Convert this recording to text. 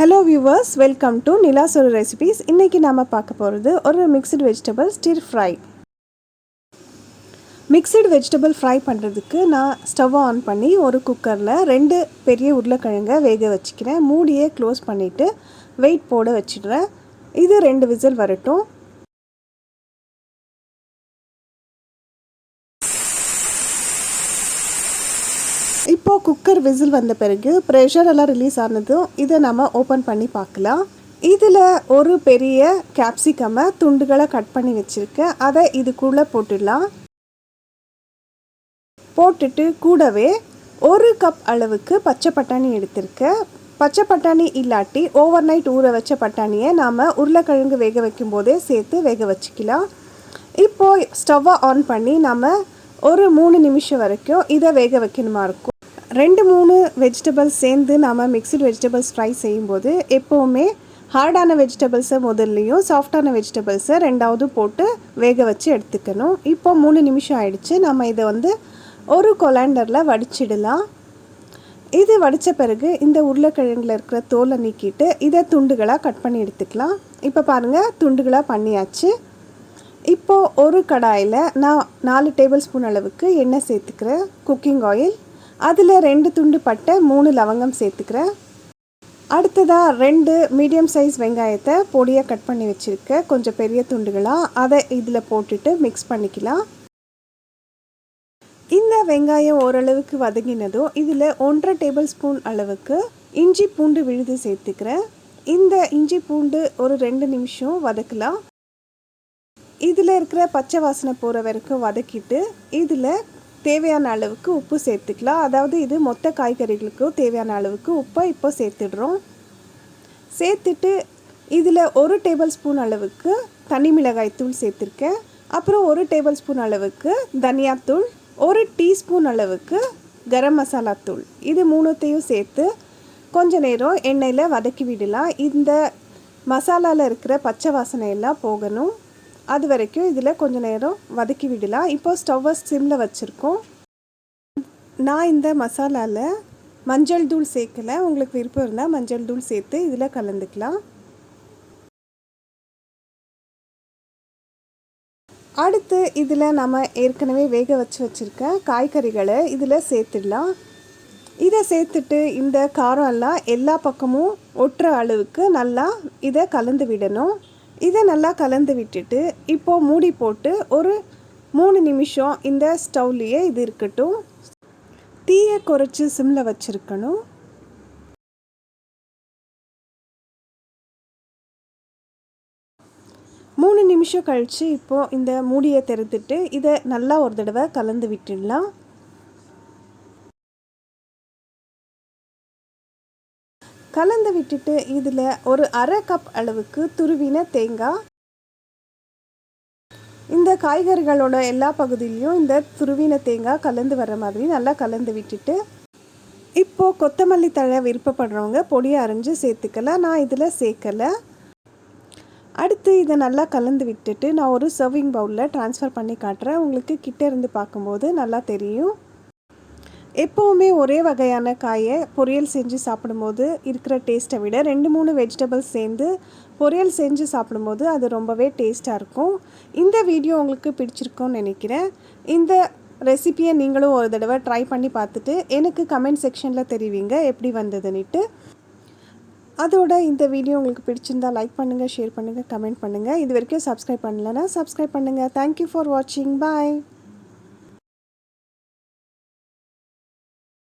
Hello viewers, welcome to Nila soru recipes. இன்னைக்கு நாம பார்க்க போறது ஒரு mixed vegetable stir fry. Mixed vegetable fry பண்றதுக்கு நான் ஸ்டவ் ஆன் பண்ணி ஒரு குக்கர்ல ரெண்டு பெரிய உருளைக்கிழங்க வேக வச்சிக்கிறேன். மூடியை க்ளோஸ் பண்ணிட்டு வெயிட் போட வச்சிடுறேன். இது 2 விசில் வரட்டும். இப்போ குக்கர் விசில் வந்த பிறகு ப்ரெஷர் எல்லாம் ரிலீஸ் ஆனதும் இதை நம்ம ஓப்பன் பண்ணி பார்க்கலாம். இதில் ஒரு பெரிய கேப்சிகமை துண்டுகளை கட் பண்ணி வச்சுருக்கேன். அதை இதுக்குள்ளே போட்டுடலாம். போட்டுட்டு கூடவே 1 கப் அளவுக்கு பச்சை பட்டாணி எடுத்திருக்கேன். பச்சை பட்டாணி இல்லாட்டி ஓவர் நைட் ஊற வச்ச பட்டாணியை நாம் உருளைக்கிழங்கு வேக வைக்கும் போதே சேர்த்து வேக வச்சுக்கலாம். இப்போது ஸ்டவ்வை ஆன் பண்ணி நம்ம ஒரு 3 நிமிஷம் வரைக்கும் இதை வேக வைக்கணுமா இருக்கும். 2-3 வெஜிடபிள்ஸ் சேர்ந்து நாம் மிக்சட் வெஜிடபிள்ஸ் ஃப்ரை செய்யும்போது எப்போவுமே ஹார்டான வெஜிடபிள்ஸை முதல்லையும் சாஃப்டான வெஜிடபிள்ஸை ரெண்டாவது போட்டு வேக வச்சு எடுத்துக்கணும். இப்போ 3 நிமிஷம் ஆயிடுச்சு. நம்ம இதை ஒரு கொலாண்டரில் வடிச்சிடலாம். இது வடித்த பிறகு இந்த உருளைக்கிழங்கில் இருக்கிற தோலை நீக்கிட்டு இதை துண்டுகளாக கட் பண்ணி எடுத்துக்கலாம். இப்போ பாருங்கள், துண்டுகளாக பண்ணியாச்சு. இப்போது ஒரு கடாயில் நான் 4 டேபிள் ஸ்பூன் அளவுக்கு எண்ணெய் சேர்த்துக்கிறேன், குக்கிங் ஆயில். அதில் 2 துண்டு பட்டை, 3 லவங்கம் சேர்த்துக்கிறேன். அடுத்ததாக 2 மீடியம் சைஸ் வெங்காயத்தை பொடியாக கட் பண்ணி வச்சுருக்கேன், கொஞ்சம் பெரிய துண்டுகளாக. அதை இதில் போட்டுட்டு மிக்ஸ் பண்ணிக்கலாம். இந்த வெங்காயம் ஓரளவுக்கு வதங்கினதும் இதில் 1.5 டேபிள் ஸ்பூன் அளவுக்கு இஞ்சி பூண்டு விழுது சேர்த்துக்கிறேன். இந்த இஞ்சி பூண்டு ஒரு 2 நிமிஷம் வதக்கலாம். இதில் இருக்கிற பச்சை வாசனை போகிற வரைக்கும் வதக்கிட்டு இதில் தேவையான அளவுக்கு உப்பு சேர்த்துக்கலாம். அதாவது இது மொத்த காய்கறிகளுக்கும் தேவையான அளவுக்கு உப்பை இப்போ சேர்த்துடுறோம். சேர்த்துட்டு இதில் 1 டேபிள் ஸ்பூன் அளவுக்கு தனி மிளகாய் தூள் சேர்த்துருக்கேன். அப்புறம் 1 டேபிள் ஸ்பூன் அளவுக்கு தனியாத்தூள், 1 டீஸ்பூன் அளவுக்கு கரம் மசாலா தூள். இது 3த்தையும் சேர்த்து கொஞ்ச நேரம் எண்ணெயில் வதக்கி விடலாம். இந்த மசாலாவில் இருக்கிற பச்சை வாசனை எல்லாம் போகணும். அது வரைக்கும் இதில் கொஞ்சம் நேரம் வதக்கி விடலாம். இப்போ ஸ்டவ்வை சிம்மில் வச்சுருக்கோம். நான் இந்த மசாலாவில் மஞ்சள் தூள் சேர்க்கலை. உங்களுக்கு விருப்பம் இருந்தால் மஞ்சள் தூள் சேர்த்து இதில் கலந்துக்கலாம். அடுத்து இதில் நம்ம ஏற்கனவே வேக வச்சுருக்க காய்கறிகளை இதில் சேர்த்துடலாம். இதை சேர்த்துட்டு இந்த காரம் எல்லாம் எல்லா பக்கமும் ஒட்டுற அளவுக்கு நல்லா இதை கலந்து விடணும். இதை நல்லா கலந்து விட்டுட்டு இப்போது மூடி போட்டு ஒரு 3 நிமிஷம் இந்த ஸ்டவ்லேயே இது இருக்கட்டும். தீயை குறைச்சி சிம்மில் வச்சுருக்கணும். மூணு நிமிஷம் கழித்து இப்போது இந்த மூடியை திறந்துட்டு இதை நல்லா ஒரு தடவை கலந்து விட்டுடலாம். கலந்து விட்டுட்டு இதில் ஒரு 1/2 கப் அளவுக்கு துருவின தேங்காய், இந்த காய்கறிகளோட எல்லா பகுதியிலையும் இந்த துருவின தேங்காய் கலந்து வர மாதிரி நல்லா கலந்து விட்டுட்டு இப்போது கொத்தமல்லி தழை விருப்பப்படுறவங்க பொடியை அரைஞ்சு சேர்த்துக்கலாம். நான் இதில் சேர்க்கலை. அடுத்து இதை நல்லா கலந்து விட்டுட்டு நான் ஒரு சர்விங் பவுலில் ட்ரான்ஸ்ஃபர் பண்ணி காட்டுறேன். உங்களுக்கு கிட்டே இருந்து பார்க்கும்போது நல்லா தெரியும். எப்போவுமே ஒரே வகையான காயை பொரியல் செஞ்சு சாப்பிடும்போது இருக்கிற டேஸ்ட்டை விட 2-3 வெஜிடபிள்ஸ் சேர்ந்து பொரியல் செஞ்சு சாப்பிடும்போது அது ரொம்பவே டேஸ்ட்டாக இருக்கும். இந்த வீடியோ உங்களுக்கு பிடிச்சிருக்கும்னு நினைக்கிறேன். இந்த ரெசிப்பியை நீங்களும் ஒரு தடவை ட்ரை பண்ணி பார்த்துட்டு எனக்கு கமெண்ட் செக்ஷனில் தெரிவிங்க எப்படி வந்ததுன்னுட்டு. அதோட இந்த வீடியோ உங்களுக்கு பிடிச்சிருந்தால் லைக் பண்ணுங்கள், ஷேர் பண்ணுங்கள், கமெண்ட் பண்ணுங்கள். இது வரைக்கும் சப்ஸ்கிரைப் பண்ணலைன்னா சப்ஸ்கிரைப் பண்ணுங்கள். தேங்க்யூ ஃபார் வாட்சிங். பாய்.